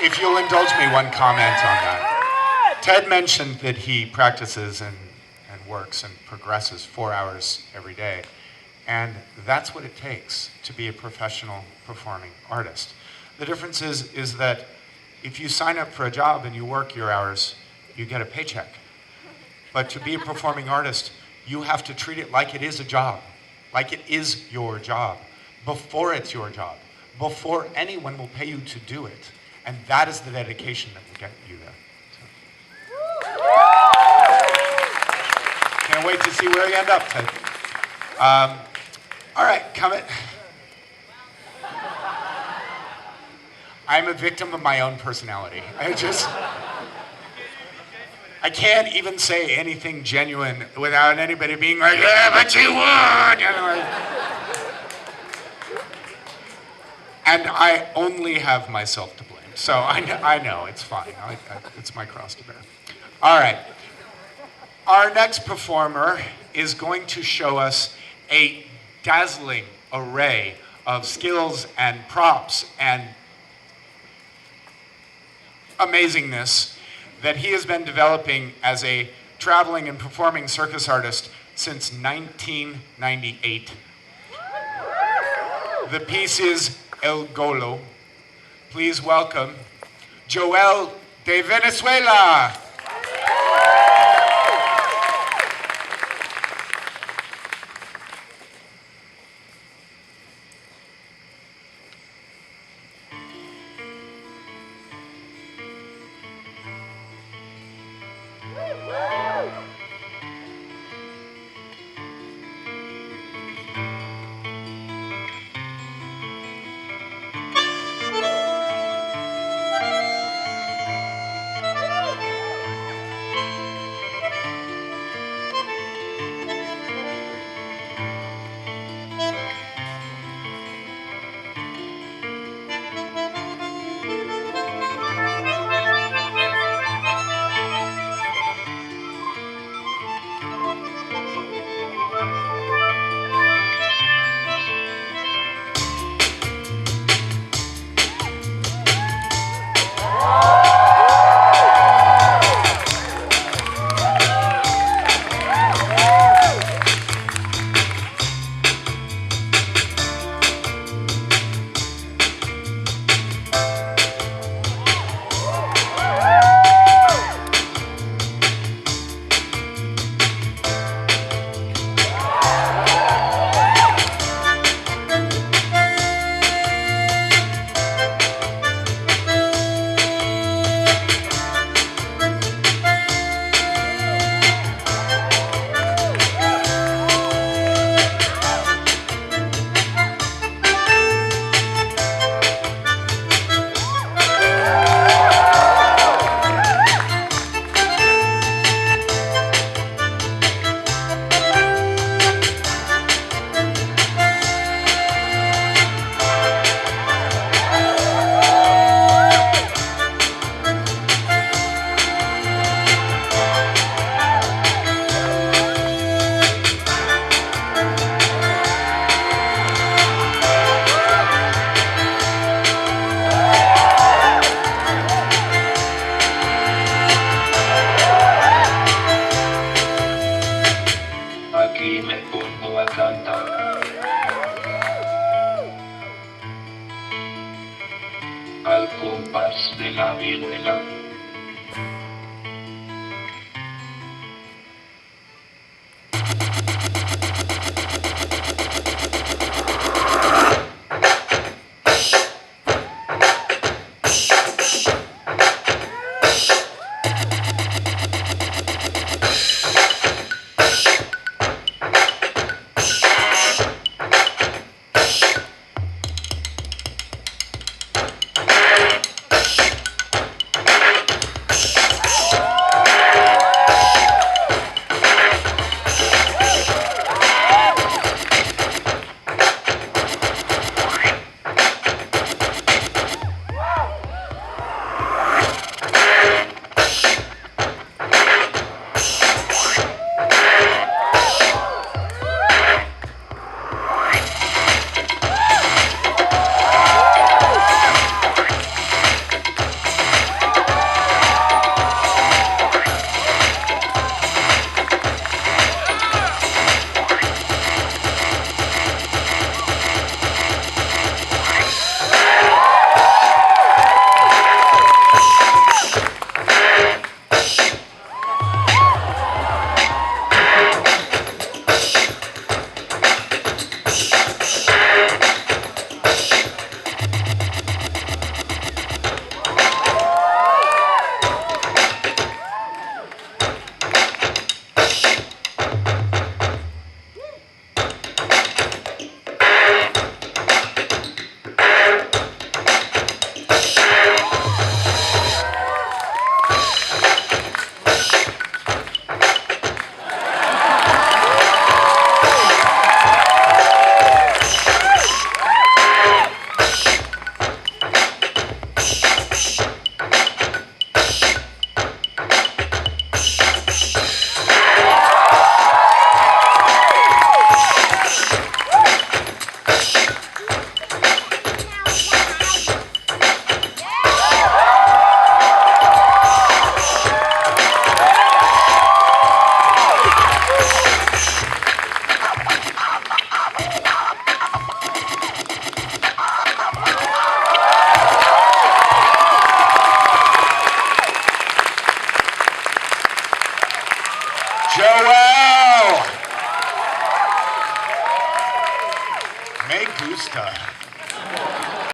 If you'll indulge me one comment on that. Ted mentioned that he practices and works and progresses 4 hours every day. And that's what it takes to be a professional performing artist. The difference is that if you sign up for a job and you work your hours, you get a paycheck. But to be a performing artist, you have to treat it like it is a job, like it is your job, before it's your job, before anyone will pay you to do it. And that is the dedication that will get you there. Can't wait to see where you end up, Ted. All right, come in. I'm a victim of my own personality. I can't even say anything genuine without anybody being like, yeah, but you would. You know, and I only have myself to blame. So I know, it's fine. It's my cross to bear. All right. Our next performer is going to show us a dazzling array of skills and props and amazingness that he has been developing as a traveling and performing circus artist since 1998. The piece is El Golo. Please welcome Joel de Venezuela. Al compás de la viruela.